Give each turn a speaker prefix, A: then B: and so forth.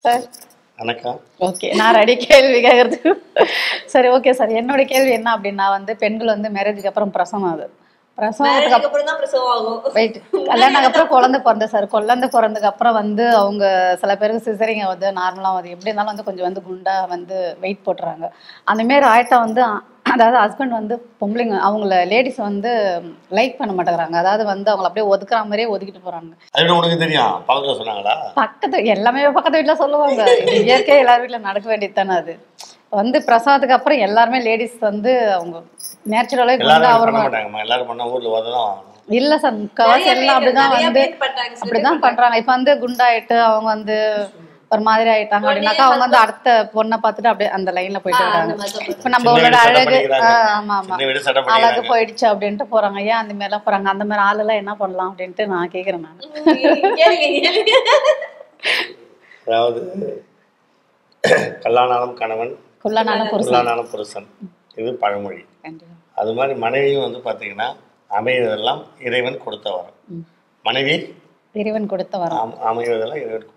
A: Sir
B: வணக்கம்.
A: Okay. நான் ready கேள்வி கேட்கறதுக்கு. சரி ஓகே சார். என்னோட கேள்வி என்ன அப்படின்னா பெண்கள் மேரேஜுக்கு அப்புறம் பிரசவம் ஆகுது. பிரசவத்துக்கு
C: அப்புறம் தான் பிரசவம் ஆகும்.
A: வெயிட் கல்யாணத்துக்கு அப்புறம் குழந்தை பிறந்த சார். குழந்தை பிறந்ததுக்கு அப்புறம் அவங்க சில பேருக்கு சிசரிங் ஆகுது, நார்மலாக ஆகுது. எப்படி இருந்தாலும் கொஞ்சம் குண்டா வெயிட் போட்டுறாங்க. அந்த மாரி ஆயிட்டா அதாவது ஹஸ்பண்ட் பொம்பளைங்க அவங்கள லேடிஸ் லைக் பண்ண மாட்டேங்கிறாங்க. அதாவது அவங்கள அப்படியே ஒதுக்குற மாதிரியே ஒதுக்கிட்டு போறாங்க.
B: அது உனக்கு தெரியும், பக்கத்துல சொன்னாங்களா?
A: பக்கத்து எல்லாமே பக்கத்து வீட்டுல சொல்லுவாங்க. இது இயற்கையா எல்லார் வீட்டுல நடக்க வேண்டியது தானே. அது பிரசவத்துக்கு அப்புறம் எல்லாருமே லேடிஸ் அவங்க நேச்சுரலா
B: எல்லாரும் பண்ண ஊர்ல வரதான்
A: இல்ல சார். முக்கால்வாசி எல்லாம் அப்படிதான் அப்படிதான் பண்றாங்க. இப்ப குண்டாயிட்டு அவங்க ஒரு மாதிரி ஆயிட்டாங்க அப்படின்னாக்கா அவங்க அடுத்த பொண்ணை பார்த்துட்டு அப்படியே அந்த லைன்ல போயிட்டு இருக்காங்க. இப்ப நம்மளோட அழகு ஆமா ஆமா அழகு போயிடுச்சு அப்படின்ட்டு போறாங்க. ஏன் அந்த மாதிரி எல்லாம் போறாங்க? அந்த மாதிரி ஆள் எல்லாம் என்ன பண்ணலாம் அப்படின்ட்டு நான் கேக்குறேன். நான்
B: அதாவது கல்லானாலும் கணவன் குல்லானாலும் புருஷன், இது பழமொழி. அது மாதிரி மனைவியும் பாத்தீங்கன்னா அமைவதெல்லாம் இறைவன் கொடுத்த வரம். மனைவி
A: இறைவன் கொடுத்த வரம்,
B: அமைவதெல்லாம் இறைவன்